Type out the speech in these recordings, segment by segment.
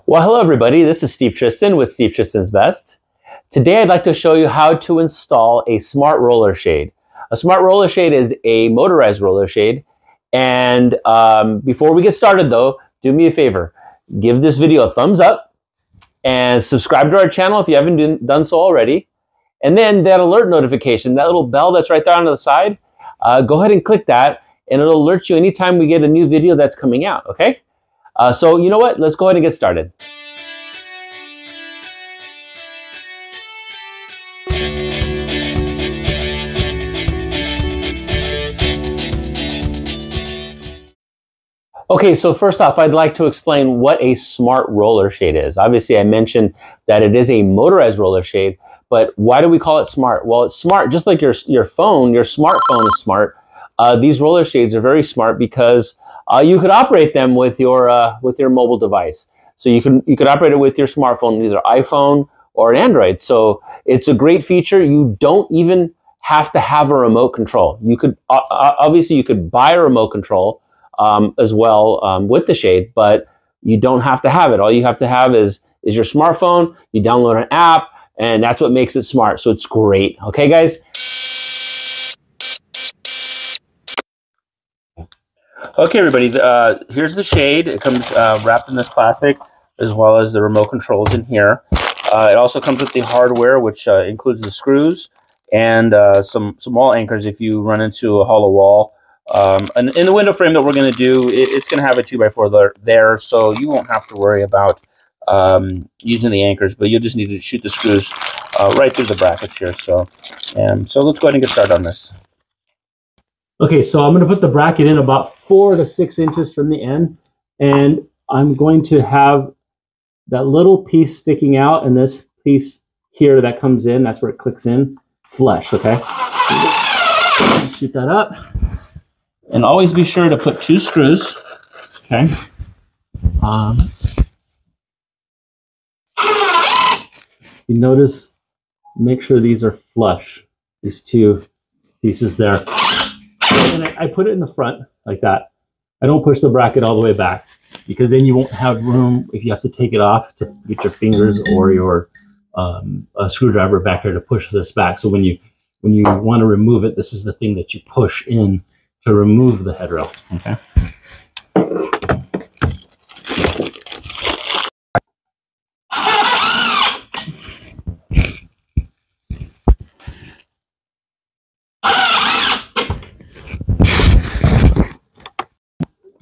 Well, hello everybody. This is Steve Tristan with Steve Tristan's Best. Today I'd like to show you how to install a smart roller shade. A smart roller shade is a motorized roller shade. And before we get started though, do me a favor. Give this video a thumbs up and subscribe to our channel if you haven't done so already. And then that alert notification, that little bell that's right there on the side, go ahead and click that and it'll alert you anytime we get a new video that's coming out, okay? So you know what? Let's go ahead and get started. Okay, so first off, I'd like to explain what a smart roller shade is. Obviously, I mentioned that it is a motorized roller shade, but why do we call it smart? Well, it's smart just like your phone, your smartphone is smart. These roller shades are very smart because you could operate them with your mobile device. So you could operate it with your smartphone, either iPhone or an Android. So it's a great feature. You don't even have to have a remote control. You could obviously you could buy a remote control as well with the shade, but you don't have to have it. All you have to have is your smartphone. You download an app, and that's what makes it smart. So it's great. Okay, guys. Okay, everybody, here's the shade. It comes wrapped in this plastic, as well as the remote controls in here. It also comes with the hardware, which includes the screws and some wall anchors if you run into a hollow wall. And in the window frame that we're going to do, it's going to have a 2x4 there, so you won't have to worry about using the anchors, but you'll just need to shoot the screws right through the brackets here. So let's go ahead and get started on this. Okay, so I'm going to put the bracket in about 4 to 6 inches from the end, and I'm going to have that little piece sticking out, and this piece here that comes in, that's where it clicks in, flush, okay? Shoot that up. And always be sure to put 2 screws, okay? You notice, make sure these are flush, these 2 pieces there. And I put it in the front like that. I don't push the bracket all the way back because then you won't have room if you have to take it off to get your fingers or your screwdriver back here to push this back. So when you want to remove it, this is the thing that you push in to remove the headrail. Okay.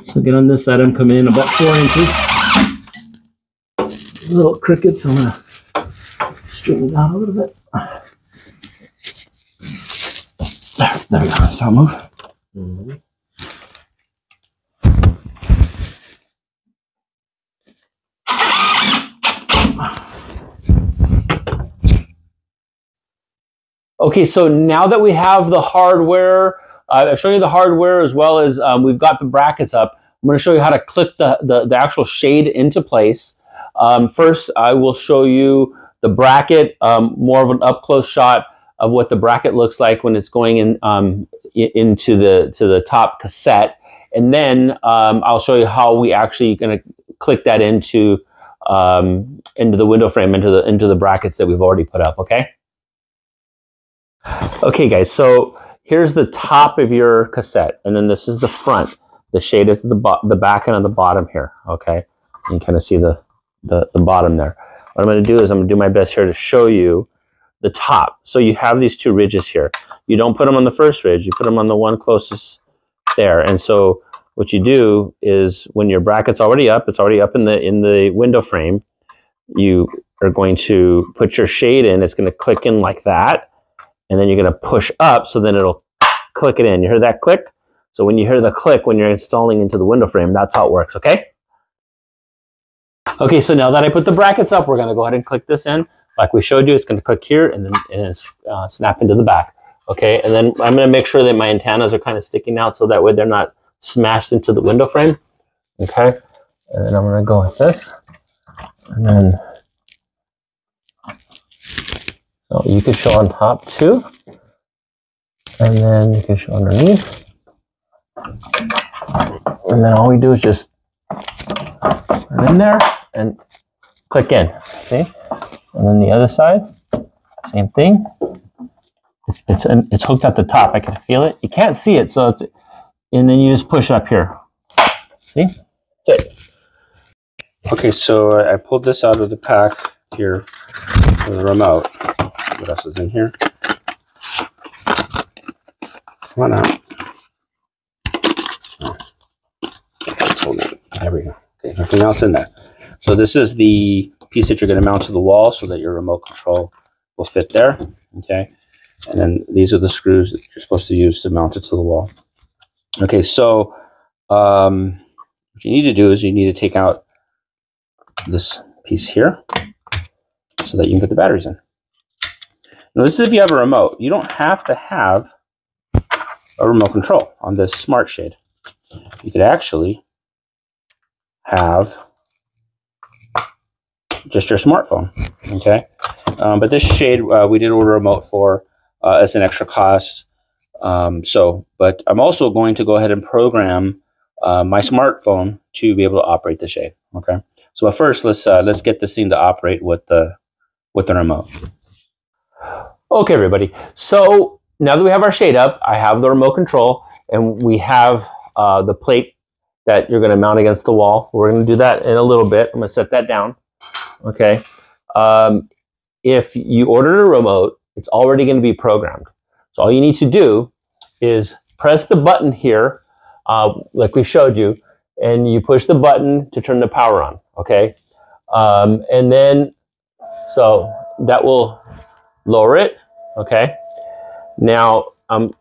So get on this side, I'm coming in about 4 inches. Little crickets, I'm gonna straighten it down a little bit. There we go, that's how I move. Okay, so now that we have the hardware, I've shown you the hardware as well as we've got the brackets up. I'm going to show you how to click the actual shade into place. First, I will show you the bracket, more of an up-close shot of what the bracket looks like when it's going in into the top cassette, and then I'll show you how we actually going to click that into the window frame, into the brackets that we've already put up. Okay. Okay, guys. So here's the top of your cassette, and then this is the front. The shade is the back end of the bottom here. Okay, you can kind of see the bottom there. What I'm going to do is I'm going to do my best here to show you the top. So you have these 2 ridges here. You don't put them on the first ridge. You put them on the one closest there. And so what you do is when your bracket's already up, it's already up in the window frame. You are going to put your shade in. It's going to click in like that, and then you're going to push up. So then it'll click it in. You hear that click? So when you hear the click when you're installing into the window frame, that's how it works, okay? Okay, so now that I put the brackets up, we're going to go ahead and click this in. Like we showed you, it's going to click here and then snap into the back, okay? And then I'm going to make sure that my antennas are kind of sticking out so that way they're not smashed into the window frame, okay? And then I'm going to go like this. And then, so you can show on top too. And then you can show underneath. And then all we do is just put it in there. and click in. See? And then the other side, same thing. It's hooked at the top. I can feel it. You can't see it, so and then you just push up here. See? That's it. Okay, so I pulled this out of the pack here for the remote. What else is in here? Come on out. Oh. There we go. Okay, nothing else in there. So this is the piece that you're going to mount to the wall so that your remote control will fit there. Okay, and then these are the screws that you're supposed to use to mount it to the wall. Okay, so what you need to do is you need to take out this piece here so that you can get the batteries in. Now this is if you have a remote. You don't have to have a remote control on this smart shade. You could actually have just your smartphone, okay? But this shade we did order a remote for as an extra cost. But I'm also going to go ahead and program my smartphone to be able to operate the shade, okay? So at first, let's get this thing to operate with the remote. Okay, everybody. So now that we have our shade up, I have the remote control, and we have the plate that you're going to mount against the wall. We're going to do that in a little bit. I'm going to set that down. Okay. If you ordered a remote, it's already going to be programmed. So all you need to do is press the button here, like we showed you, and you push the button to turn the power on. Okay. And then, so that will lower it. Okay. Now I'm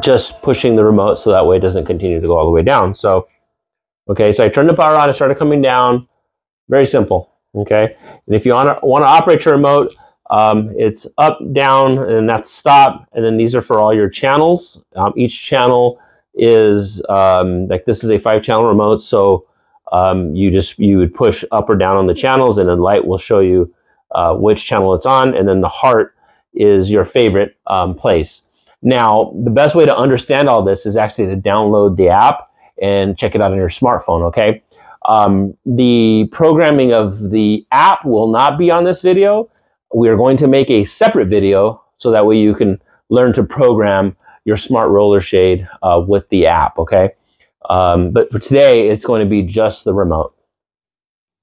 just pushing the remote so that way it doesn't continue to go all the way down. So, okay, so I turned the power on, it started coming down. Very simple. Okay. And if you want to operate your remote, it's up, down, and that's stop. And then these are for all your channels. Each channel is like this is a 5-channel remote. So you would push up or down on the channels, and then light will show you which channel it's on. And then the heart is your favorite place. Now, the best way to understand all this is actually to download the app and check it out on your smartphone, okay? The programming of the app will not be on this video. We are going to make a separate video so that way you can learn to program your smart roller shade with the app, okay? But for today, it's going to be just the remote.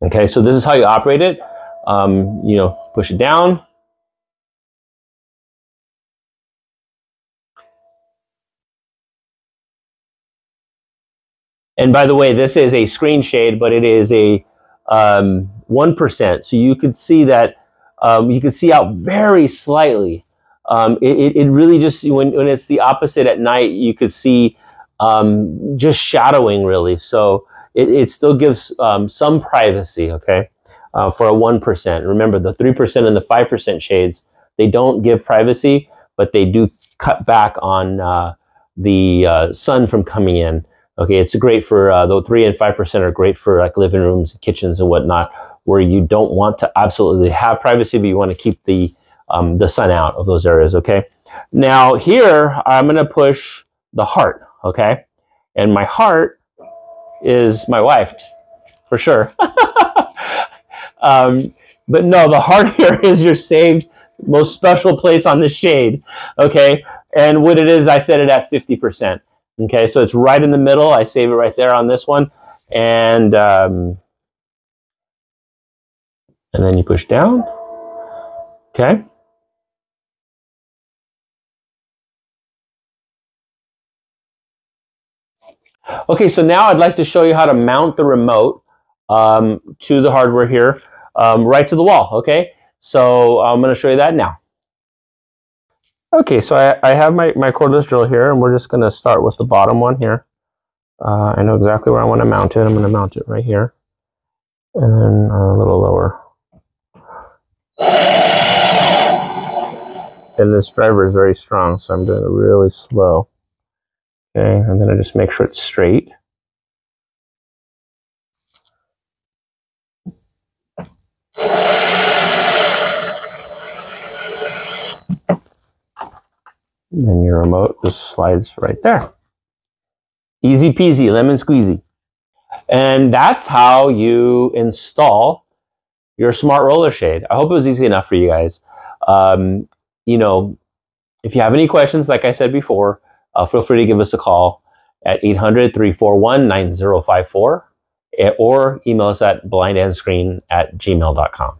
Okay, so this is how you operate it. You know, push it down. And by the way, this is a screen shade, but it is a 1%. So you could see that you can see out very slightly. It really just, when it's the opposite at night, you could see just shadowing really. So it still gives some privacy, okay, for a 1%. Remember, the 3% and the 5% shades, they don't give privacy, but they do cut back on the sun from coming in. Okay, it's great for, the 3 and 5% are great for like living rooms, kitchens and whatnot, where you don't want to absolutely have privacy, but you want to keep the sun out of those areas, okay? Now here, I'm gonna push the heart, okay? And my heart is my wife, for sure. But no, the heart here is your saved, most special place on the shade, okay? And what it is, I set it at 50%. Okay, so it's right in the middle. I save it right there on this one, and then you push down. Okay. Okay, so now I'd like to show you how to mount the remote to the hardware here, right to the wall. Okay, so I'm going to show you that now. Okay, so I have my cordless drill here, and we're just going to start with the bottom one here. I know exactly where I want to mount it. I'm going to mount it right here, and then a little lower. And this driver is very strong, so I'm doing it really slow. Okay, and then I just make sure it's straight. And then your remote just slides right there. Easy peasy, lemon squeezy. And that's how you install your smart roller shade. I hope it was easy enough for you guys. You know, if you have any questions, like I said before, feel free to give us a call at 800-341-9054 or email us at blindandscreen@gmail.com.